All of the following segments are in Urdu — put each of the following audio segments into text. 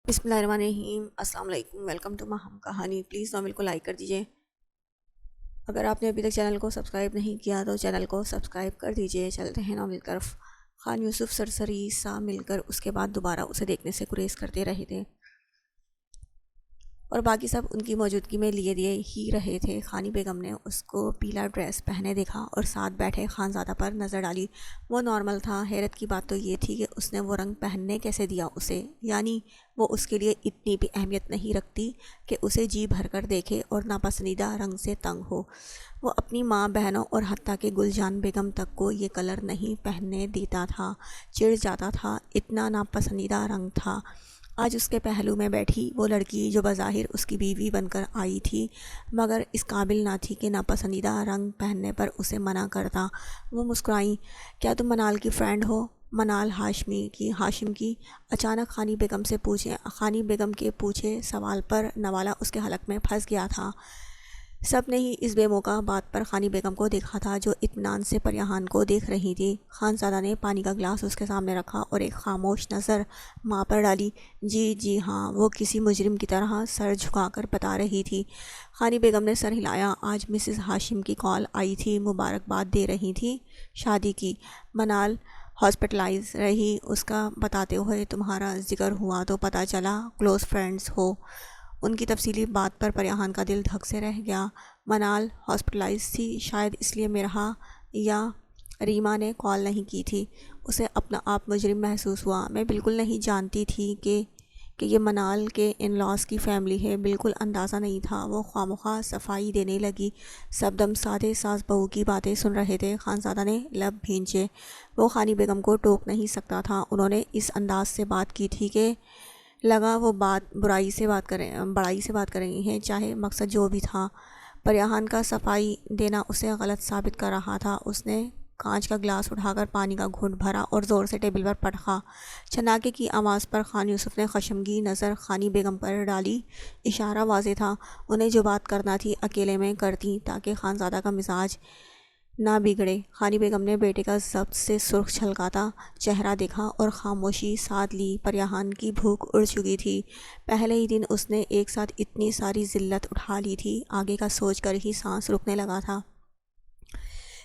بسم اللہ الرحمن الرحیم۔ السلام علیکم، ویلکم ٹو ماہم کہانی۔ پلیز ناول کو لائک کر دیجئے۔ اگر آپ نے ابھی تک چینل کو سبسکرائب نہیں کیا تو چینل کو سبسکرائب کر دیجئے۔ چلتے ہیں ناول کی طرف۔ خان یوسف سرسری سا مل کر اس کے بعد دوبارہ اسے دیکھنے سے گریز کرتے رہے تھے اور باقی سب ان کی موجودگی میں لیے دیے ہی رہے تھے۔ خانی بیگم نے اس کو پیلا ڈریس پہنے دیکھا اور ساتھ بیٹھے خانزادہ پر نظر ڈالی۔ وہ نارمل تھا۔ حیرت کی بات تو یہ تھی کہ اس نے وہ رنگ پہننے کیسے دیا اسے، یعنی وہ اس کے لیے اتنی بھی اہمیت نہیں رکھتی کہ اسے جی بھر کر دیکھے اور ناپسندیدہ رنگ سے تنگ ہو۔ وہ اپنی ماں بہنوں اور حتیٰ کہ گل جان بیگم تک کو یہ کلر نہیں پہننے دیتا تھا، چڑ جاتا تھا، اتنا ناپسندیدہ رنگ تھا۔ آج اس کے پہلو میں بیٹھی وہ لڑکی جو بظاہر اس کی بیوی بن کر آئی تھی مگر اس قابل نہ تھی کہ ناپسندیدہ رنگ پہننے پر اسے منع کرتا۔ وہ مسکرائیں۔ کیا تم منال کی فرینڈ ہو؟ منال ہاشم کی اچانک خانی بیگم کے پوچھے سوال پر نوالا اس کے حلق میں پھنس گیا تھا۔ سب نے ہی اس بے موقع بات پر خانی بیگم کو دیکھا تھا جو اطمینان سے پریہان کو دیکھ رہی تھی۔ خانزادہ نے پانی کا گلاس اس کے سامنے رکھا اور ایک خاموش نظر ماں پر ڈالی۔ جی ہاں، وہ کسی مجرم کی طرح سر جھکا کر بتا رہی تھی۔ خانی بیگم نے سر ہلایا۔ آج مسز ہاشم کی کال آئی تھی، مبارکباد دے رہی تھی شادی کی۔ منال ہاسپٹلائز رہی، اس کا بتاتے ہوئے تمہارا ذکر ہوا تو پتہ چلا کلوز فرینڈز ہو۔ ان کی تفصیلی بات پر پریہان کا دل دھک سے رہ گیا۔ منال ہاسپٹلائز تھی، شاید اس لیے مرحا یا ریما نے کال نہیں کی تھی۔ اسے اپنا آپ مجرم محسوس ہوا۔ میں بالکل نہیں جانتی تھی کہ یہ منال کے ان لاز کی فیملی ہے، بالکل اندازہ نہیں تھا۔ وہ خوامخواہ صفائی دینے لگی۔ سب دم سادے ساز بہو کی باتیں سن رہے تھے۔ خانزادہ نے لب بھینچے۔ وہ خانی بیگم کو ٹوک نہیں سکتا تھا۔ انہوں نے اس انداز سے بات کی تھی کہ لگا وہ بڑائی سے بات کر رہی ہیں، چاہے مقصد جو بھی تھا۔ پریہان کا صفائی دینا اسے غلط ثابت کر رہا تھا۔ اس نے کانچ کا گلاس اٹھا کر پانی کا گھونٹ بھرا اور زور سے ٹیبل پر پٹخا۔ چھناکے کی آواز پر خان یوسف نے خشمگین نظر خانی بیگم پر ڈالی۔ اشارہ واضح تھا، انہیں جو بات کرنا تھی اکیلے میں کرتی تاکہ خانزادہ کا مزاج نہ بگڑے۔ خانی بیگم نے بیٹے کا ضبط سے سرخ چھلکاتا چہرہ دیکھا اور خاموشی سادھ لی۔ پریہان کی بھوک اڑ چکی تھی۔ پہلے ہی دن اس نے ایک ساتھ اتنی ساری ذلت اٹھا لی تھی، آگے کا سوچ کر ہی سانس رکنے لگا تھا۔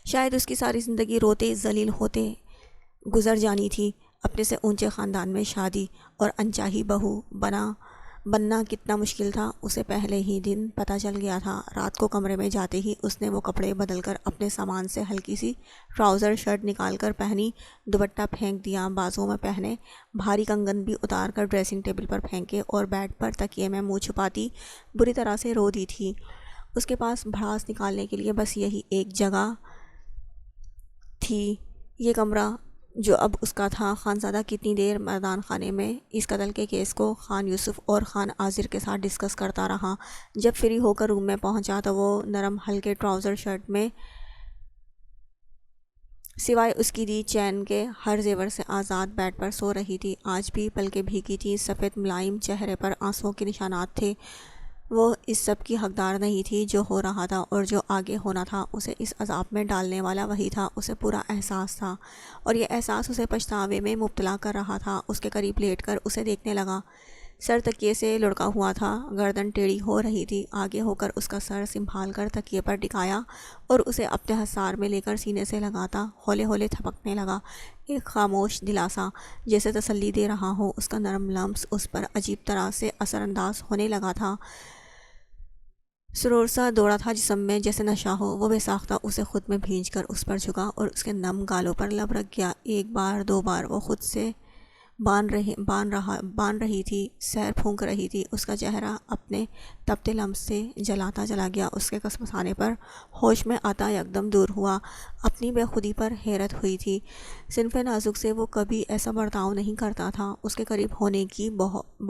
شاید اس کی ساری زندگی روتے ذلیل ہوتے گزر جانی تھی۔ اپنے سے اونچے خاندان میں شادی اور انچاہی بہو بننا کتنا مشکل تھا، اسے پہلے ہی دن پتہ چل گیا تھا۔ رات کو کمرے میں جاتے ہی اس نے وہ کپڑے بدل کر اپنے سامان سے ہلکی سی ٹراؤزر شرٹ نکال کر پہنی، دوپٹہ پھینک دیا، بازوں میں پہنے بھاری کنگن بھی اتار کر ڈریسنگ ٹیبل پر پھینکے اور بیڈ پر تکیے میں منہ چھپاتی بری طرح سے رو دی تھی۔ اس کے پاس بھڑاس نکالنے کے لیے بس یہی ایک جگہ تھی، یہ کمرہ جو اب اس کا تھا۔ خانزادہ کتنی دیر مردان خانے میں اس قتل کے کیس کو خان یوسف اور خان عاذر کے ساتھ ڈسکس کرتا رہا۔ جب فری ہو کر روم میں پہنچا تو وہ نرم ہلکے ٹراؤزر شرٹ میں سوائے اس کی دی چین کے ہر زیور سے آزاد بیڈ پر سو رہی تھی۔ آج بھی پلکیں بھیگی تھی، سفید ملائم چہرے پر آنسوؤں کے نشانات تھے۔ وہ اس سب کی حقدار نہیں تھی جو ہو رہا تھا اور جو آگے ہونا تھا۔ اسے اس عذاب میں ڈالنے والا وہی تھا، اسے پورا احساس تھا اور یہ احساس اسے پچھتاوے میں مبتلا کر رہا تھا۔ اس کے قریب لیٹ کر اسے دیکھنے لگا۔ سر تکیے سے لڑکا ہوا تھا، گردن ٹیڑھی ہو رہی تھی۔ آگے ہو کر اس کا سر سنبھال کر تکیے پر ٹکایا اور اسے اپنے حصار میں لے کر سینے سے لگاتا ہولے ہولے تھپکنے لگا۔ ایک خاموش دلاسا جیسے تسلی دے رہا ہو، اس کا نرم لمس اس پر عجیب طرح سے اثر انداز ہونے لگا تھا۔ سرور سا دوڑا تھا جسم میں، جیسے نشہ ہو۔ وہ بے ساختہ اسے خود میں بھینچ کر اس پر جھکا اور اس کے نم گالوں پر لب رکھ گیا۔ ایک بار دو بار وہ خود سے بان رہی تھی، سیر پھونک رہی تھی۔ اس کا چہرہ اپنے تپتے لمس سے جلاتا چلا گیا۔ اس کے کسمسانے پر ہوش میں آتا یکدم دور ہوا۔ اپنی بے خودی پر حیرت ہوئی تھی۔ صنف نازک سے وہ کبھی ایسا برتاؤ نہیں کرتا تھا۔ اس کے قریب ہونے کی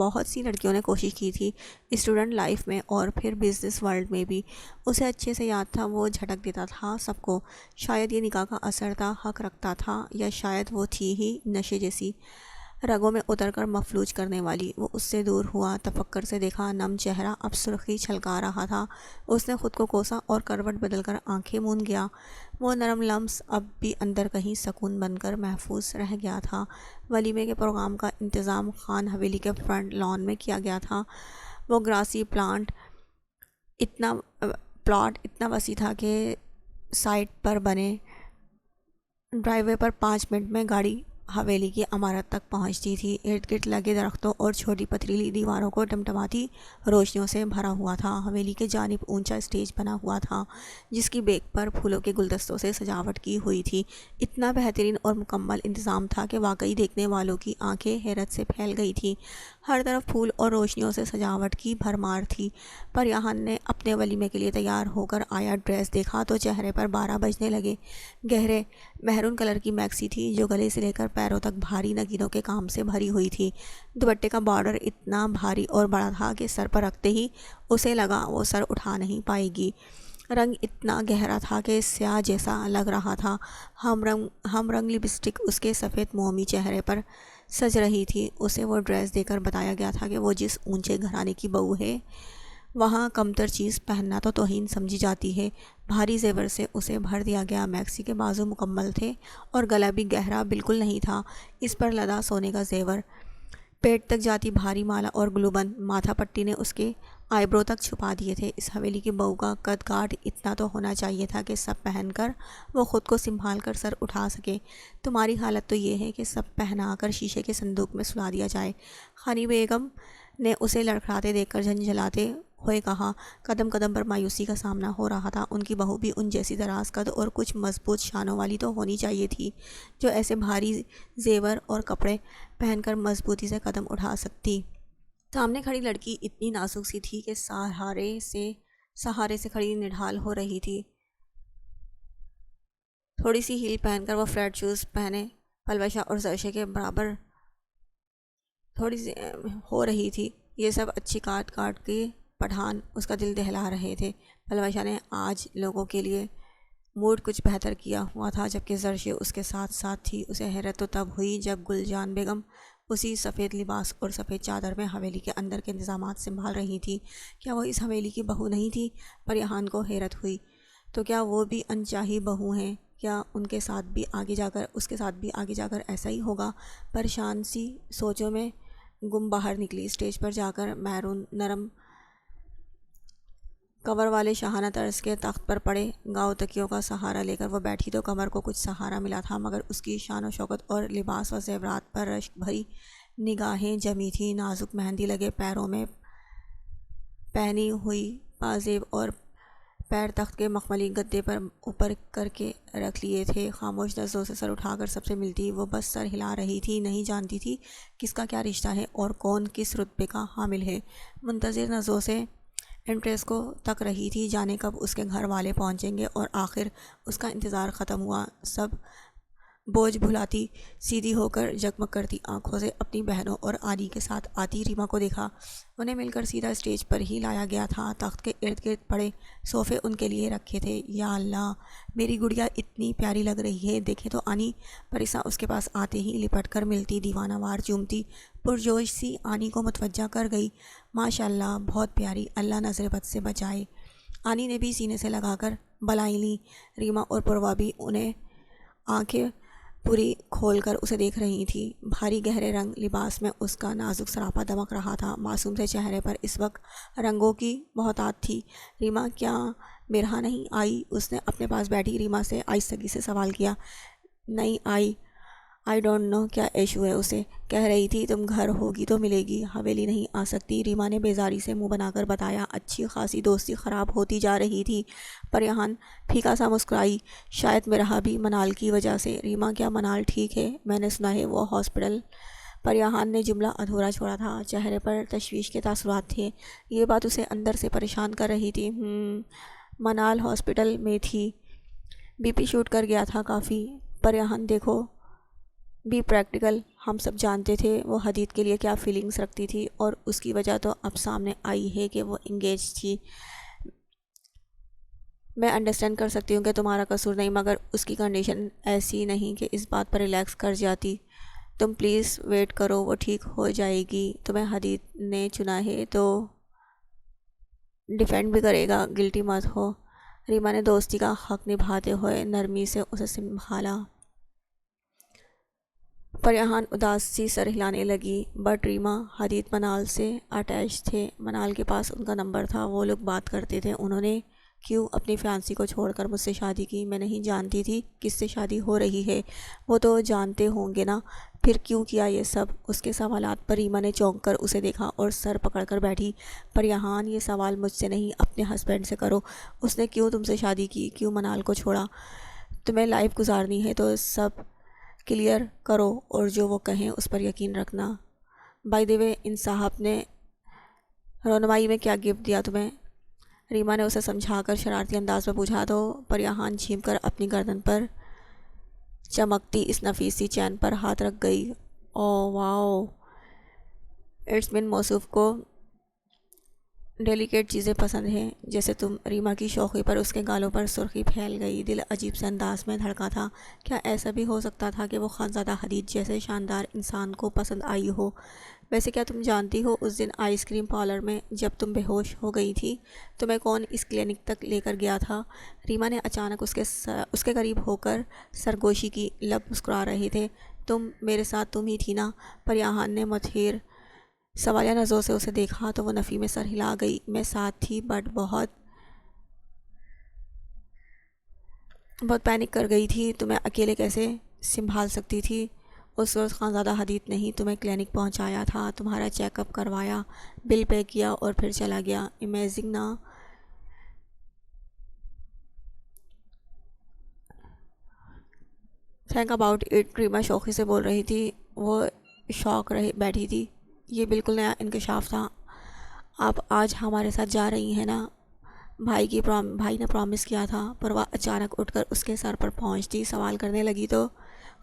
بہت سی لڑکیوں نے کوشش کی تھی، اسٹوڈنٹ لائف میں اور پھر بزنس ورلڈ میں بھی۔ اسے اچھے سے یاد تھا، وہ جھٹک دیتا تھا سب کو۔ شاید یہ نکاح کا اثر تھا، حق رکھتا تھا، یا شاید وہ تھی ہی نشے جیسی رگوں میں اتر کر مفلوج کرنے والی۔ وہ اس سے دور ہوا، تفکر سے دیکھا، نم چہرہ اب سرخی چھلکا رہا تھا۔ اس نے خود کو کوسا اور کروٹ بدل کر آنکھیں موند گیا۔ وہ نرم لمس اب بھی اندر کہیں سکون بن کر محفوظ رہ گیا تھا۔ ولیمے کے پروگرام کا انتظام خان حویلی کے فرنٹ لان میں کیا گیا تھا۔ وہ گراسی پلاٹ اتنا وسیع تھا کہ سائٹ پر بنے ڈرائیو وے پر 5 منٹ میں گاڑی حویلی کی عمارت تک پہنچتی تھی۔ ارد گرد لگے درختوں اور چھوٹی پتھریلی دیواروں کو ٹمٹماتی روشنیوں سے بھرا ہوا تھا۔ حویلی کے جانب اونچا اسٹیج بنا ہوا تھا جس کی بیک پر پھولوں کے گلدستوں سے سجاوٹ کی ہوئی تھی۔ اتنا بہترین اور مکمل انتظام تھا کہ واقعی دیکھنے والوں کی آنکھیں حیرت سے پھیل گئی تھیں۔ ہر طرف پھول اور روشنیوں سے سجاوٹ کی بھرمار تھی۔ پریہان نے اپنے ولیمے کے لیے تیار ہو کر آیا ڈریس دیکھا تو چہرے پر 12 بجنے لگے۔ گہرے مہرون کلر کی میکسی تھی جو گلے سے لے کر پیروں تک بھاری نگینوں کے کام سے بھری ہوئی تھی۔ دوپٹے کا بارڈر اتنا بھاری اور بڑا تھا کہ سر پر رکھتے ہی اسے لگا وہ سر اٹھا نہیں پائے گی۔ رنگ اتنا گہرا تھا کہ سیاہ جیسا لگ رہا تھا۔ ہم رنگ لپسٹک اس کے سفید مومی چہرے پر سج رہی تھی۔ اسے وہ ڈریس دے کر بتایا گیا تھا کہ وہ جس اونچے گھرانے کی بہو ہے وہاں کمتر چیز پہننا تو توہین سمجھی جاتی ہے۔ بھاری زیور سے اسے بھر دیا گیا۔ میکسی کے بازو مکمل تھے اور گلا بھی گہرا بالکل نہیں تھا۔ اس پر لدا سونے کا زیور، پیٹ تک جاتی بھاری مالا اور گلوبند ماتھا پٹی نے اس کے آئی برو تک چھپا دیے تھے۔ اس حویلی کی بہو کا قد کاٹ اتنا تو ہونا چاہیے تھا کہ سب پہن کر وہ خود کو سنبھال کر سر اٹھا سکے۔ تمہاری حالت تو یہ ہے کہ سب پہنا کر شیشے کے صندوق میں سلا دیا جائے۔ خانی بیگم نے اسے لڑکھڑاتے دیکھ کر جھنجھلاتے ہوئے کہا۔ قدم قدم پر مایوسی کا سامنا ہو رہا تھا۔ ان کی بہو بھی ان جیسی دراز قد اور کچھ مضبوط شانوں والی تو ہونی چاہیے تھی جو ایسے بھاری زیور اور کپڑے پہن کر مضبوطی سے قدم اٹھا سکتی۔ سامنے کھڑی لڑکی اتنی نازک سی تھی کہ سہارے سے کھڑی نڈھال ہو رہی تھی۔ تھوڑی سی ہیل پہن کر وہ فلیٹ شوز پہنے پلوشہ اور زرشے کے برابر تھوڑی سی ہو رہی تھی۔ یہ سب اچھی کاٹ کے پٹھان اس کا دل دہلا رہے تھے۔ پلوشہ نے آج لوگوں کے لیے موڈ کچھ بہتر کیا ہوا تھا جبکہ زرشے اس کے ساتھ ساتھ تھی۔ اسے حیرت تو تب ہوئی جب گل جان بیگم اسی سفید لباس اور سفید چادر میں حویلی کے اندر کے انتظامات سنبھال رہی تھی۔ کیا وہ اس حویلی کی بہو نہیں تھی؟ پریہان کو حیرت ہوئی۔ تو کیا وہ بھی انچاہی بہو ہیں؟ کیا اس کے ساتھ بھی آگے جا کر ایسا ہی ہوگا؟ پریشان سی سوچوں میں گم باہر نکلی۔ اسٹیج پر جا کر میرون نرم کور والے شاہانہ طرز کے تخت پر پڑے گاؤ تکیوں کا سہارا لے کر وہ بیٹھی تو کمر کو کچھ سہارا ملا تھا، مگر اس کی شان و شوکت اور لباس و زیورات پر رشک بھری نگاہیں جمی تھیں۔ نازک مہندی لگے پیروں میں پہنی ہوئی پازیب اور پیر تخت کے مخملی گدے پر اوپر کر کے رکھ لیے تھے۔ خاموش نظروں سے سر اٹھا کر سب سے ملتی وہ بس سر ہلا رہی تھی، نہیں جانتی تھی کس کا کیا رشتہ ہے اور کون کس رتبے کا حامل ہے۔ منتظر نظروں سے انٹریس کو تک رہی تھی، جانے کب اس کے گھر والے پہنچیں گے، اور آخر اس کا انتظار ختم ہوا۔ سب بوجھ بھلاتی سیدھی ہو کر جگمگ کرتی آنکھوں سے اپنی بہنوں اور آنی کے ساتھ آتی ریما کو دیکھا۔ انہیں مل کر سیدھا اسٹیج پر ہی لایا گیا تھا۔ تخت کے ارد گرد پڑے صوفے ان کے لیے رکھے تھے۔ یا اللہ، میری گڑیا اتنی پیاری لگ رہی ہے، دیکھیں تو آنی۔ پریسا اس کے پاس آتے ہی لپٹ کر ملتی، دیوانہ وار چومتی پرجوش سی آنی کو متوجہ کر گئی۔ ماشاء اللہ، بہت پیاری، اللہ نظر بد سے بچائے۔ آنی نے بھی سینے سے لگا کر بلائیں لیں۔ ریما اور پوروا بھی انہیں آنکھیں پوری کھول کر اسے دیکھ رہی تھی۔ بھاری گہرے رنگ لباس میں اس کا نازک سراپا دمک رہا تھا۔ معصوم سے چہرے پر اس وقت رنگوں کی بہتات تھی۔ ریما کیا برہا نہیں آئی؟ اس نے اپنے پاس بیٹھی ریما سے آہستگی سے سوال کیا۔ نہیں آئی، آئی ڈونٹ نو کیا ایشو ہے اسے، کہہ رہی تھی تم گھر ہوگی تو ملے گی، حویلی نہیں آ سکتی۔ ریما نے بیزاری سے منہ بنا کر بتایا۔ اچھی خاصی دوستی خراب ہوتی جا رہی تھی۔ پریہان پھیکا سا مسکرائی۔ شاید مرہا بھی منال کی وجہ سے۔ ریما کیا منال ٹھیک ہے؟ میں نے سنا ہے وہ ہاسپٹل۔ پریہان نے جملہ ادھورا چھوڑا تھا۔ چہرے پر تشویش کے تاثرات تھے۔ یہ بات اسے اندر سے پریشان کر رہی تھی۔ منال ہاسپٹل میں تھی، بی پی شوٹ کر گیا تھا کافی۔ پریہان دیکھو بھی پریکٹیکل، ہم سب جانتے تھے وہ حدید کے لیے کیا فیلنگز رکھتی تھی، اور اس کی وجہ تو اب سامنے آئی ہے کہ وہ انگیج تھی۔ میں انڈرسٹینڈ کر سکتی ہوں کہ تمہارا قصور نہیں، مگر اس کی کنڈیشن ایسی نہیں کہ اس بات پر ریلیکس کر جاتی۔ تم پلیز ویٹ کرو، وہ ٹھیک ہو جائے گی، تمہیں حدید نے چنا ہے تو ڈیفینڈ بھی کرے گا، گلٹی مت ہو۔ ریما نے دوستی کا حق نبھاتے ہوئے نرمی سے اسے سنبھالا۔ پریہان اداس سی سر ہلانے لگی، بٹ ریما حدید منال سے اٹیچ تھے، منال کے پاس ان کا نمبر تھا، وہ لوگ بات کرتے تھے۔ انہوں نے کیوں اپنی فیانسی کو چھوڑ کر مجھ سے شادی کی؟ میں نہیں جانتی تھی کس سے شادی ہو رہی ہے، وہ تو جانتے ہوں گے نا، پھر کیوں کیا یہ سب؟ اس کے سوالات پر ریما نے چونک کر اسے دیکھا اور سر پکڑ کر بیٹھی۔ پریہان، یہ سوال مجھ سے نہیں اپنے ہسبینڈ سے کرو، اس نے کیوں تم سے شادی کی، کیوں منال کو چھوڑا؟ تمہیں لائف گزارنی ہے تو سب کلیئر کرو اور جو وہ کہیں اس پر یقین رکھنا۔ بائی دی وے، ان صاحب نے رونمائی میں کیا گفٹ دیا تمہیں؟ ریما نے اسے سمجھا کر شرارتی انداز میں پوچھا تو پریہان جھیم کر اپنی گردن پر چمکتی اس نفیس سی چین پر ہاتھ رکھ گئی۔ او واو، اٹس مین موصوف کو ڈیلیکیٹ چیزیں پسند ہیں جیسے تم۔ ریما کی شوخی پر اس کے گالوں پر سرخی پھیل گئی، دل عجیب سے انداز میں دھڑکا تھا۔ کیا ایسا بھی ہو سکتا تھا کہ وہ خانزادہ حدید جیسے شاندار انسان کو پسند آئی ہو؟ ویسے کیا تم جانتی ہو اس دن آئس کریم پارلر میں جب تم بے ہوش ہو گئی تھی تمہیں کون اس کلینک تک لے کر گیا تھا؟ ریما نے اچانک اس کے قریب ہو کر سرگوشی کی، لب مسکرا رہے تھے۔ تم میرے ساتھ تم ہی تھی نا؟ پریہان نے متحیر سوالیہ نظروں سے اسے دیکھا تو وہ نفی میں سر ہلا گئی۔ میں ساتھ تھی، بٹ بہت پینک کر گئی تھی، تمہیں اکیلے کیسے سنبھال سکتی تھی؟ اس وقت خانزادہ حدید نے ہی تمہیں کلینک پہنچایا تھا، تمہارا چیک اپ کروایا، بل پے کیا اور پھر چلا گیا۔ امیزنگ نا؟ تھینک اباؤٹ اٹ، ریما شوخی سے بول رہی تھی، وہ شوق بیٹھی تھی۔ یہ بالکل نیا انکشاف تھا۔ آپ آج ہمارے ساتھ جا رہی ہیں نا؟ بھائی نے پرومس کیا تھا۔ پروا اچانک اٹھ کر اس کے سر پر پہنچتی سوال کرنے لگی تو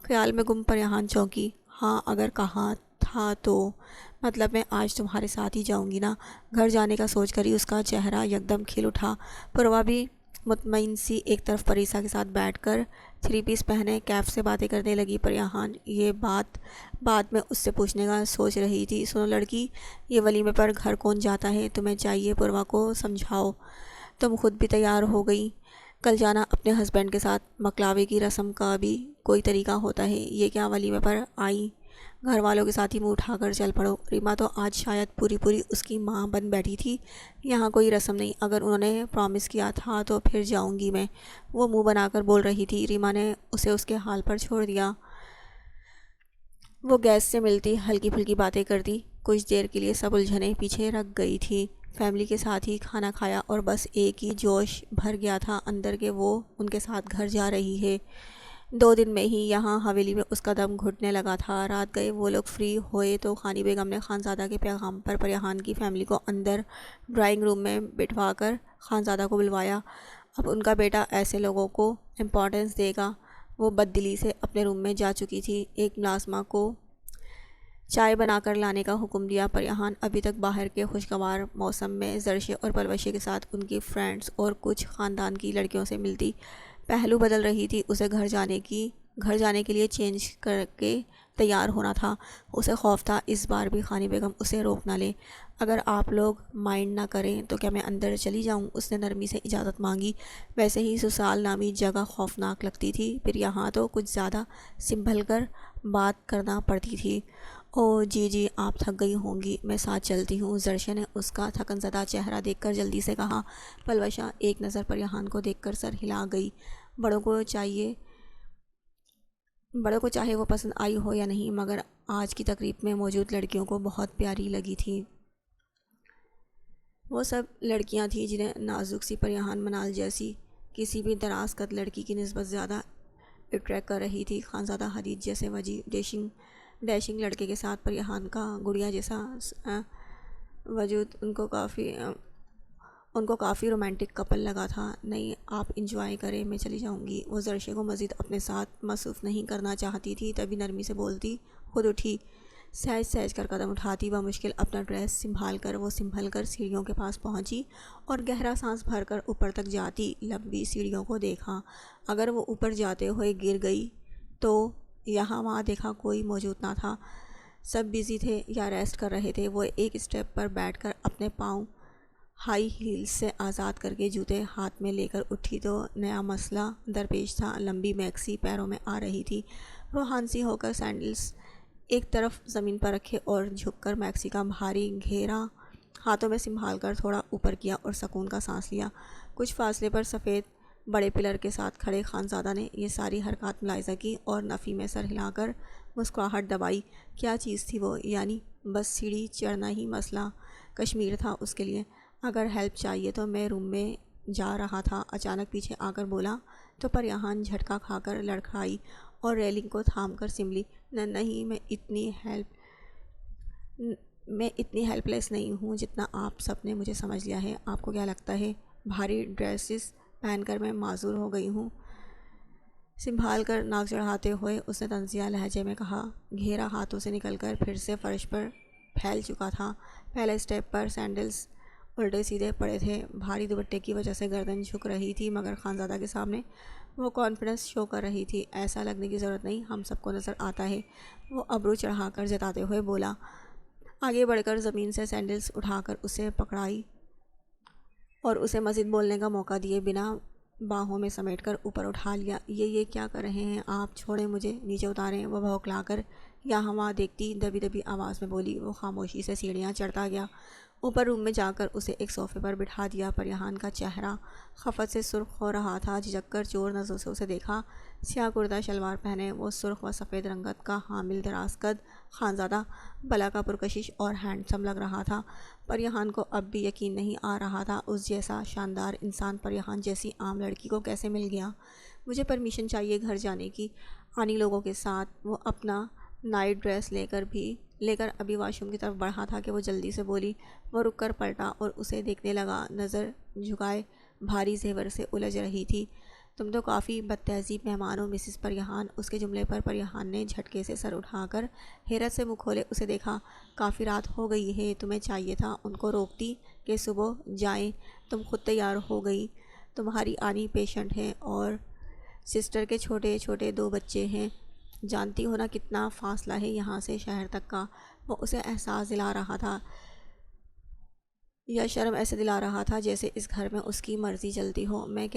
خیال میں گم پریہان چونکی۔ ہاں، اگر کہا تھا تو مطلب میں آج تمہارے ساتھ ہی جاؤں گی نا؟ گھر جانے کا سوچ کر ہی اس کا چہرہ یکدم کھل اٹھا۔ پروا بھی مطمئن سی ایک طرف پریسا کے ساتھ بیٹھ کر 3 پیس پہنے کیف سے باتیں کرنے لگی۔ پریہان یہ بات بعد میں اس سے پوچھنے کا سوچ رہی تھی۔ سنو لڑکی، یہ ولیمے پر گھر کون جاتا ہے؟ تمہیں چاہیے پروا کو سمجھاؤ۔ تم خود بھی تیار ہو گئی، کل جانا اپنے ہسبینڈ کے ساتھ۔ مکلاوے کی رسم کا بھی کوئی طریقہ ہوتا ہے، یہ کیا ولیمے پر آئی؟ گھر والوں کے ساتھ ہی منہ اٹھا کر چل پڑو۔ ریما تو آج شاید پوری اس کی ماں بن بیٹھی تھی۔ یہاں کوئی رسم نہیں، اگر انہوں نے پرومس کیا تھا تو پھر جاؤں گی میں، وہ منہ بنا کر بول رہی تھی۔ ریما نے اسے اس کے حال پر چھوڑ دیا۔ وہ گیس سے ملتی ہلکی پھلکی باتیں کرتی، کچھ دیر کے لیے سب الجھنیں پیچھے رکھ گئی تھی۔ فیملی کے ساتھ ہی کھانا کھایا اور بس ایک ہی جوش بھر گیا تھا اندر کہ وہ ان کے ساتھ گھر جا رہی ہے۔ 2 دن میں ہی یہاں حویلی میں اس کا دم گھٹنے لگا تھا۔ رات گئے وہ لوگ فری ہوئے تو خانی بیگم نے خانزادہ کے پیغام پر پریہان کی فیملی کو اندر ڈرائنگ روم میں بٹھوا کر خانزادہ کو بلوایا۔ اب ان کا بیٹا ایسے لوگوں کو امپورٹنس دے گا؟ وہ بد دلی سے اپنے روم میں جا چکی تھی۔ ایک ملازمہ کو چائے بنا کر لانے کا حکم دیا۔ پریہان ابھی تک باہر کے خوشگوار موسم میں زرشے اور پلوشے کے ساتھ ان کی فرینڈز اور کچھ خاندان کی لڑکیوں سے ملتی پہلو بدل رہی تھی۔ اسے گھر جانے کے لیے چینج کر کے تیار ہونا تھا۔ اسے خوف تھا اس بار بھی خانی بیگم اسے روک نہ لے۔ اگر آپ لوگ مائنڈ نہ کریں تو کیا میں اندر چلی جاؤں؟ اس نے نرمی سے اجازت مانگی۔ ویسے ہی سسرال نامی جگہ خوفناک لگتی تھی، پھر یہاں تو کچھ زیادہ سنبھل کر بات کرنا پڑتی تھی۔ او جی آپ تھک گئی ہوں گی، میں ساتھ چلتی ہوں، زرشے نے اس کا تھکن زدہ چہرہ دیکھ کر جلدی سے کہا۔ پلوشا ایک نظر پریہان کو دیکھ کر سر ہلا گئی۔ بڑوں کو چاہے وہ پسند آئی ہو یا نہیں، مگر آج کی تقریب میں موجود لڑکیوں کو بہت پیاری لگی تھی۔ وہ سب لڑکیاں تھیں جنہیں نازک سی پریہان منال جیسی کسی بھی دراز قد لڑکی کی نسبت زیادہ اٹریکٹ کر رہی تھی۔ خانزادہ حدید جیسے وجی ڈیشنگ لڑکے کے ساتھ پریہان کا گڑیا جیسا وجود ان کو کافی رومانٹک کپل لگا تھا۔ نہیں، آپ انجوائے کریں، میں چلی جاؤں گی۔ وہ زرشے کو مزید اپنے ساتھ مصروف نہیں کرنا چاہتی تھی، تبھی نرمی سے بولتی خود اٹھی، سہج کر قدم اٹھاتی بمشکل اپنا ڈریس سنبھل کر سیڑھیوں کے پاس پہنچی اور گہرا سانس بھر کر اوپر تک جاتی لمبی سیڑھیوں کو دیکھا۔ اگر وہ اوپر جاتے ہوئے گر گئی تو یہاں وہاں دیکھا کوئی موجود نہ تھا، سب بیزی تھے یا ریسٹ کر رہے تھے۔ وہ ایک اسٹیپ پر بیٹھ کر اپنے پاؤں ہائی ہیلز سے آزاد کر کے جوتے ہاتھ میں لے کر اٹھی تو نیا مسئلہ درپیش تھا۔ لمبی میکسی پیروں میں آ رہی تھی۔ روحان سی ہو کر سینڈلز ایک طرف زمین پر رکھے اور جھک کر میکسی کا بھاری گھیرا ہاتھوں میں سنبھال کر تھوڑا اوپر کیا اور سکون کا سانس لیا۔ کچھ فاصلے پر سفید بڑے پلر کے ساتھ کھڑے خانزادہ نے یہ ساری حرکات ملاحظہ کی اور نفی میں سر ہلا کر مسکراہٹ دبائی۔ کیا چیز تھی وہ؟ یعنی بس سیڑھی چڑھنا ہی مسئلہ کشمیر تھا اس کے لیے۔ اگر ہیلپ چاہیے تو میں روم میں جا رہا تھا، اچانک پیچھے آ کر بولا تو پریہان جھٹکا کھا کر لڑکھڑائی اور ریلنگ کو تھام کر سنبھلی۔ نہیں، میں اتنی ہیلپ لیس نہیں ہوں جتنا آپ سب نے مجھے سمجھ لیا ہے۔ آپ کو کیا لگتا ہے بھاری ڈریسز پہن کر میں معذور ہو گئی ہوں؟ سنبھال کر ناک چڑھاتے ہوئے اس نے طنزیہ لہجے میں کہا۔ گھیرا ہاتھوں سے نکل کر پھر سے فرش پر پھیل چکا تھا۔ پہلے اسٹیپ پر سینڈلز الٹے سیدھے پڑے تھے، بھاری دوپٹے کی وجہ سے گردن جھک رہی تھی، مگر خانزادہ کے سامنے وہ کانفیڈنس شو کر رہی تھی۔ ایسا لگنے کی ضرورت نہیں، ہم سب کو نظر آتا ہے، وہ ابرو چڑھا کر جتاتے ہوئے بولا۔ آگے بڑھ کر زمین سے سینڈلز اٹھا کر اسے پکڑائی اور اسے مزید بولنے کا موقع دیے بنا باہوں میں سمیٹ کر اوپر اٹھا لیا۔ یہ کیا کر رہے ہیں آپ؟ چھوڑیں مجھے، نیچے اتاریں۔ وہ بھوکلا کر یہاں وہاں دیکھتی دبی دبی آواز میں بولی۔ وہ خاموشی سے سیڑھیاں چڑھتا گیا۔ اوپر روم میں جا کر اسے ایک صوفے پر بٹھا دیا۔ پریہان کا چہرہ خفت سے سرخ ہو رہا تھا۔ جھجک کر چور نظروں سے اسے دیکھا۔ سیاہ کرتا شلوار پہنے وہ سرخ و سفید رنگت کا حامل دراز قد خانزادہ بلا کا پرکشش اور ہینڈسم لگ رہا تھا۔ پریہان کو اب بھی یقین نہیں آ رہا تھا اس جیسا شاندار انسان پریہان جیسی عام لڑکی کو کیسے مل گیا۔ مجھے پرمیشن چاہیے گھر جانے کی، آنی لوگوں کے ساتھ۔ وہ اپنا نائٹ ڈریس لے کر ابھی واش روم کی طرف بڑھا تھا کہ وہ جلدی سے بولی۔ وہ رک کر پلٹا اور اسے دیکھنے لگا، نظر جھکائے بھاری زیور سے الجھ رہی تھی۔ تم تو کافی بدتہذیب مہمان ہو مسز پریہان۔ اس کے جملے پر پریہان نے جھٹکے سے سر اٹھا کر حیرت سے منہ کھولے اسے دیکھا۔ کافی رات ہو گئی ہے، تمہیں چاہیے تھا ان کو روکتی کہ صبح جائیں، تم خود تیار ہو گئی۔ تمہاری آنی پیشنٹ ہے اور سسٹر کے چھوٹے چھوٹے 2 بچے ہیں، جانتی ہو نا کتنا فاصلہ ہے یہاں سے شہر تک کا۔ وہ اسے احساس دلا رہا تھا یا شرم ایسے دلا رہا تھا جیسے اس گھر میں اس کی مرضی چلتی ہو۔ میں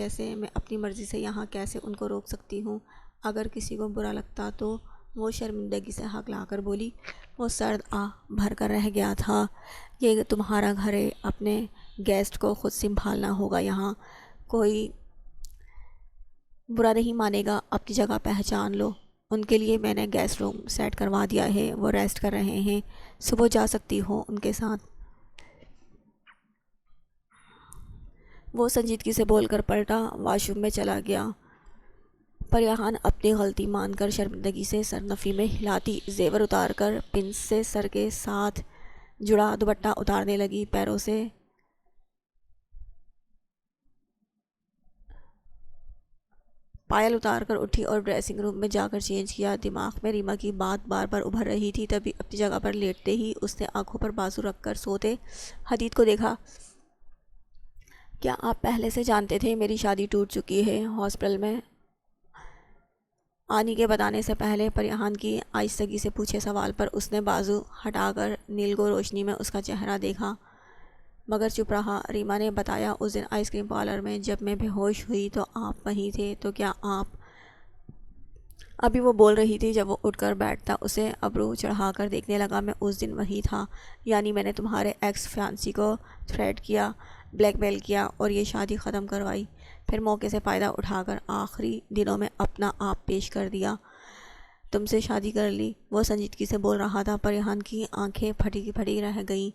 اپنی مرضی سے یہاں کیسے ان کو روک سکتی ہوں؟ اگر کسی کو برا لگتا تو؟ وہ شرمندگی سے ہکلا کر بولی۔ وہ سرد آہ بھر کر رہ گیا تھا۔ یہ تمہارا گھر ہے، اپنے گیسٹ کو خود سنبھالنا ہوگا، یہاں کوئی برا نہیں مانے گا۔ اپنی جگہ پہچان لو۔ ان کے لیے میں نے گیسٹ روم سیٹ کروا دیا ہے، وہ ریسٹ کر رہے ہیں، صبح جا سکتی ہو ان کے ساتھ۔ وہ سنجیدگی سے بول کر پلٹا، واش روم میں چلا گیا۔ پریہان اپنی غلطی مان کر شرمندگی سے سر نفی میں ہلاتی زیور اتار کر پنس سے سر کے ساتھ جڑا دوپٹہ اتارنے لگی۔ پیروں سے پائل اتار کر اٹھی اور ڈریسنگ روم میں جا کر چینج کیا۔ دماغ میں ریما کی بات بار بار ابھر رہی تھی۔ تبھی اپنی جگہ پر لیٹتے ہی اس نے آنکھوں پر بازو رکھ کر سوتے حدید کو دیکھا۔ کیا آپ پہلے سے جانتے تھے میری شادی ٹوٹ چکی ہے؟ ہاسپٹل میں آنی کے بتانے سے پہلے پریہان کی آہستگی سے پوچھے سوال پر اس نے بازو ہٹا کر نیلگو روشنی میں اس کا چہرہ دیکھا، مگر چپ رہا۔ ریما نے بتایا اس دن آئس کریم پارلر میں جب میں بے ہوش ہوئی تو آپ وہیں تھے، تو کیا آپ؟ ابھی وہ بول رہی تھی جب وہ اٹھ کر بیٹھتا اسے ابرو چڑھا کر دیکھنے لگا۔ میں اس دن وہیں تھا، یعنی میں نے تمہارے ایکس فیانسی کو تھریٹ کیا، بلیک میل کیا اور یہ شادی ختم کروائی، پھر موقع سے فائدہ اٹھا کر آخری دنوں میں اپنا آپ پیش کر دیا، تم سے شادی کر لی۔ وہ سنجیدگی سے بول رہا تھا۔ پریہان کی آنکھیں پھٹی کی پھٹی رہ گئیں۔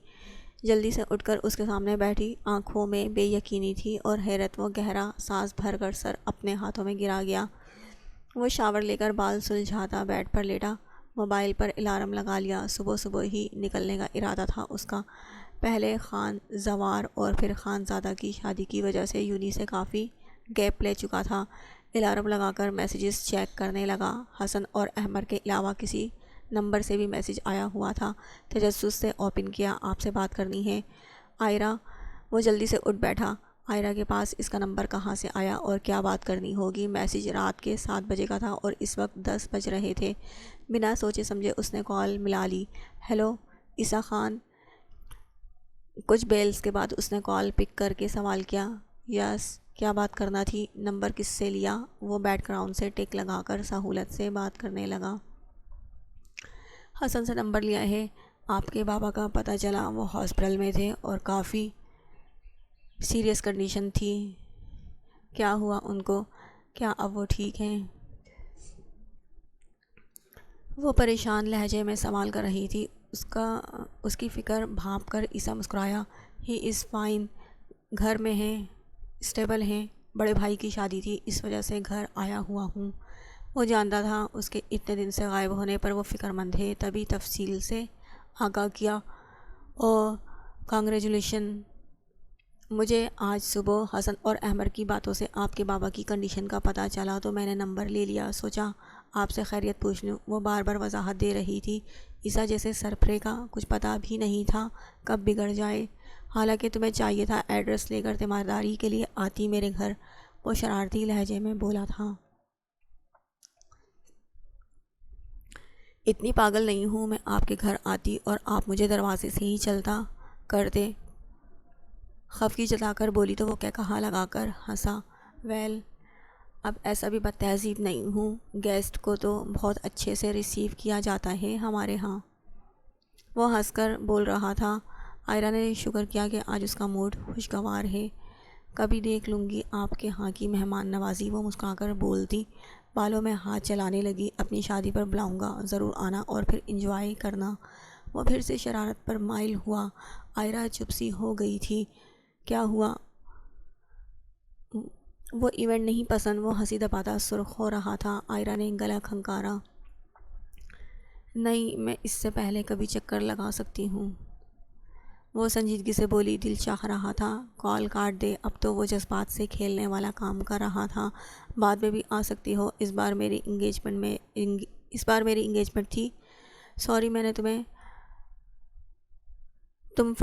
جلدی سے اٹھ کر اس کے سامنے بیٹھی، آنکھوں میں بے یقینی تھی اور حیرت۔ وہ گہرا سانس بھر کر سر اپنے ہاتھوں میں گرا گیا۔ وہ شاور لے کر بال سلجھاتا بیڈ پر لیٹا، موبائل پر الارم لگا لیا۔ صبح ہی نکلنے کا ارادہ تھا اس کا۔ پہلے خان زوار اور پھر خانزادہ کی شادی کی وجہ سے یونی سے کافی گیپ لے چکا تھا۔ الارم لگا کر میسیجز چیک کرنے لگا۔ حسن اور احمر کے علاوہ کسی نمبر سے بھی میسیج آیا ہوا تھا۔ تجسس سے اوپن کیا، آپ سے بات کرنی ہے۔ آئرہ۔ وہ جلدی سے اٹھ بیٹھا۔ آئرہ کے پاس اس کا نمبر کہاں سے آیا اور کیا بات کرنی ہوگی؟ میسیج رات کے 7 بجے کا تھا اور اس وقت 10 بج رہے تھے۔ بنا سوچے سمجھے اس نے کال ملا لی۔ ہیلو عیسیٰ خان۔ کچھ بیلز کے بعد اس نے کال پک کر کے سوال کیا۔ یس، کیا بات کرنا تھی؟ نمبر کس سے لیا؟ وہ بیک گراؤنڈ سے ٹک لگا کر سہولت سے بات کرنے لگا۔ حسن سے نمبر لیا ہے۔ آپ کے بابا کا پتہ چلا وہ ہاسپٹل میں تھے اور کافی سیریس کنڈیشن تھی۔ کیا ہوا ان کو؟ کیا اب وہ ٹھیک ہیں؟ وہ پریشان لہجے میں سوال کر رہی تھی۔ اس کی فکر بھانپ کر عیسیٰ مسکرایا۔ ہی از فائن، گھر میں ہیں، اسٹیبل ہیں۔ بڑے بھائی کی شادی تھی، اس وجہ سے گھر آیا ہوا ہوں۔ وہ جانتا تھا اس کے اتنے دن سے غائب ہونے پر وہ فکر مند ہے، تبھی تفصیل سے آگاہ کیا۔ اور کانگریچولیشن، مجھے آج صبح حسن اور احمد کی باتوں سے آپ کے بابا کی کنڈیشن کا پتہ چلا تو میں نے نمبر لے لیا، سوچا آپ سے خیریت پوچھ لوں۔ وہ بار بار وضاحت دے رہی تھی۔ عیسیٰ جیسے سرپھرے کا کچھ پتہ بھی نہیں تھا کب بگڑ جائے۔ حالانکہ تمہیں چاہیے تھا ایڈریس لے کر تیمارداری کے لیے آتی میرے گھر، وہ شرارتی لہجے میں بولا تھا۔ اتنی پاگل نہیں ہوں میں آپ کے گھر آتی اور آپ مجھے دروازے سے ہی چلتا کرتے۔ خفگی جتا کر بولی تو وہ کہا لگا کر ہنسا۔ ویل، اب ایسا بھی بد تہذیب نہیں ہوں، گیسٹ کو تو بہت اچھے سے ریسیو کیا جاتا ہے ہمارے ہاں۔ وہ ہنس کر بول رہا تھا۔ آئرہ نے شکر کیا کہ آج اس کا موڈ خوشگوار ہے۔ کبھی دیکھ لوں گی آپ کے ہاں کی مہمان نوازی، وہ مسکرا کر بولتی۔ بالوں میں ہاتھ چلانے لگی۔ اپنی شادی پر بلاؤں گا، ضرور آنا اور پھر انجوائے کرنا۔ وہ پھر سے شرارت پر مائل ہوا۔ آئرہ چپ سی ہو گئی تھی۔ کیا ہوا؟ وہ ایونٹ نہیں پسند؟ وہ ہنسی دباتا سرخ ہو رہا تھا۔ آئرہ نے گلا کھنکارا۔ نہیں، میں اس سے پہلے کبھی چکر لگا سکتی ہوں، وہ سنجیدگی سے بولی۔ دل چاہ رہا تھا کال کاٹ دے، اب تو وہ جذبات سے کھیلنے والا کام کر رہا تھا۔ بعد میں بھی آ سکتی ہو، اس بار میری انگیجمنٹ تھی۔ سوری، میں نے تم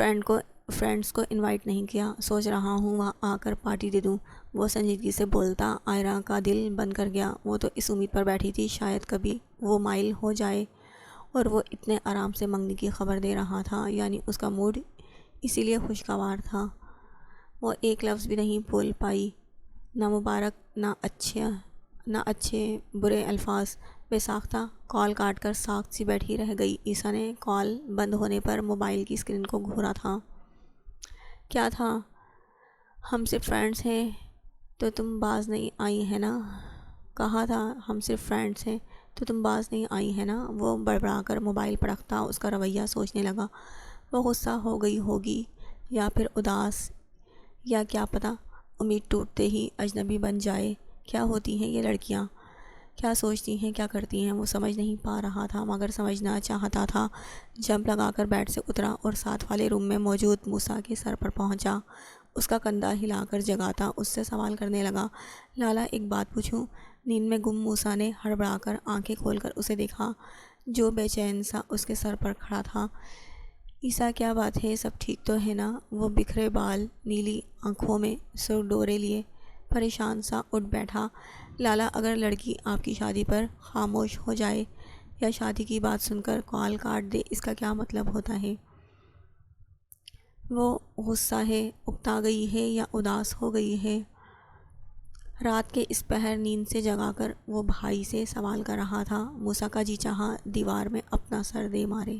فرینڈس کو انوائٹ نہیں کیا، سوچ رہا ہوں وہاں آ کر پارٹی دے دوں، وہ سنجیدگی سے بولتا۔ آئرہ کا دل بند کر گیا۔ وہ تو اس امید پر بیٹھی تھی شاید کبھی وہ مائل ہو جائے، اور وہ اتنے آرام سے منگنی کی خبر دے رہا تھا، یعنی اس کا موڈ اسی لیے خوشگوار تھا۔ وہ ایک لفظ بھی نہیں بول پائی، نہ مبارک، نہ اچھے برے الفاظ۔ بے ساختہ کال کاٹ کر ساکت سی بیٹھی رہ گئی۔ عیسیٰ نے کال بند ہونے پر موبائل کی اسکرین کو گھورا تھا۔ کیا تھا؟ ہم صرف فرینڈس ہیں تو تم باز نہیں آئی ہے نا؟ کہا تھا ہم صرف فرینڈس ہیں تو تم باز نہیں آئی ہے نا؟ وہ بڑبڑا کر موبائل پرکھتا اس کا رویہ سوچنے لگا۔ وہ غصہ ہو گئی ہوگی یا پھر اداس، یا کیا پتہ امید ٹوٹتے ہی اجنبی بن جائے۔ کیا ہوتی ہیں یہ لڑکیاں، کیا سوچتی ہیں، کیا کرتی ہیں، وہ سمجھ نہیں پا رہا تھا، مگر سمجھنا چاہتا تھا۔ جمپ لگا کر بیڈ سے اترا اور ساتھ والے روم میں موجود موسیٰ کے سر پر پہنچا۔ اس کا کندھا ہلا کر جگاتا اس سے سوال کرنے لگا۔ لالا، ایک بات پوچھوں؟ نیند میں گم موسیٰ نے ہڑبڑا کر آنکھیں کھول کر اسے دیکھا، جو بے چین سا اس کے سر پر کھڑا تھا۔ عیسیٰ، کیا بات ہے؟ سب ٹھیک تو ہے نا؟ وہ بکھرے بال، نیلی آنکھوں میں سرخ ڈورے لیے پریشان سا اٹھ بیٹھا۔ لالا، اگر لڑکی آپ کی شادی پر خاموش ہو جائے یا شادی کی بات سن کر کال کاٹ دے، اس کا کیا مطلب ہوتا ہے؟ وہ غصہ ہے، اکتا گئی ہے یا اداس ہو گئی ہے؟ رات کے اس پہر نیند سے جگا کر وہ بھائی سے سوال کر رہا تھا۔ موسیٰ کا جی چاہا دیوار میں اپنا سر دے مارے۔